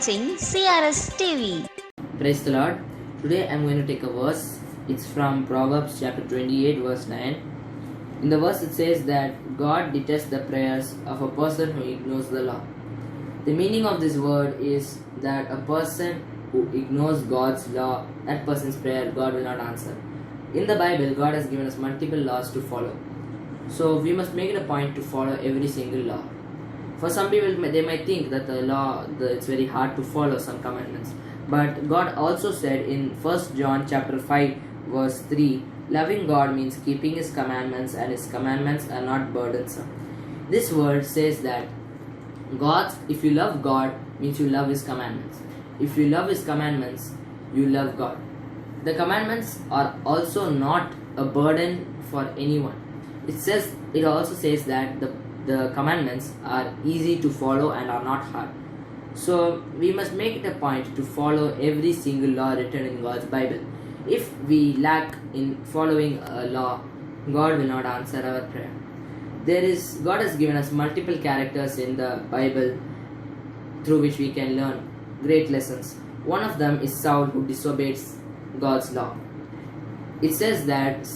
watching CRS TV. Praise the Lord. Today I am going to take a verse. It's from Proverbs chapter 28 verse 9. In the verse it says that God detests the prayers of a person who ignores the law. The meaning of this word is that a person who ignores God's law, that person's prayer God will not answer. In the Bible, God has given us multiple laws to follow. So we must make it a point to follow every single law. For some people, they might think that the law, it's very hard to follow some commandments. But God also said in 1 John chapter 5 verse 3, loving God means keeping His commandments, and His commandments are not burdensome. This word says that if you love God, means you love His commandments. If you love His commandments, you love God. The commandments are also not a burden for anyone. It also says that the commandments are easy to follow and are not hard. So we must make it a point to follow every single law written in God's Bible. If we lack in following a law, God will not answer our prayer. God has given us multiple characters in the Bible through which we can learn great lessons. One of them is Saul, who disobeys God's law. It says that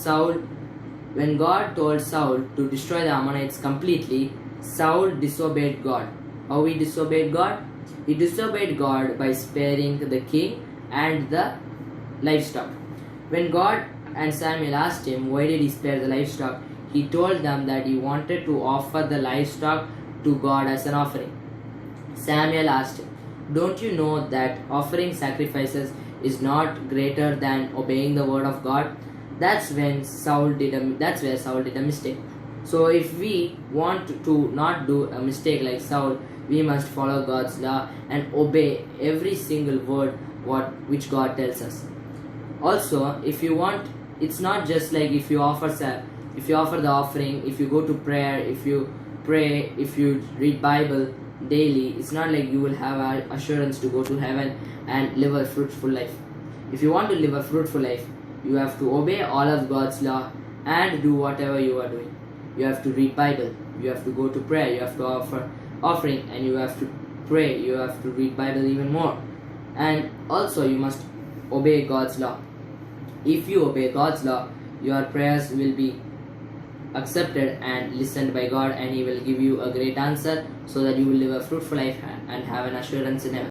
when God told Saul to destroy the Ammonites completely, Saul disobeyed God. How he disobeyed God? He disobeyed God by sparing the king and the livestock. When God and Samuel asked him why did he spare the livestock, he told them that he wanted to offer the livestock to God as an offering. Samuel asked him, don't you know that offering sacrifices is not greater than obeying the word of God? That's where Saul did a mistake. So if we want to not do a mistake like Saul, we must follow God's law and obey every single word which God tells us. Also, if you want, it's not just like if you offer the offering, if you go to prayer, if you pray, if you read Bible daily, it's not like you will have assurance to go to heaven and live a fruitful life. If you want to live a fruitful life, you have to obey all of God's law and do whatever you are doing. You have to read Bible, you have to go to prayer, you have to offer offering, and you have to pray, you have to read Bible even more. And also you must obey God's law. If you obey God's law, your prayers will be accepted and listened by God, and He will give you a great answer so that you will live a fruitful life and have an assurance in heaven.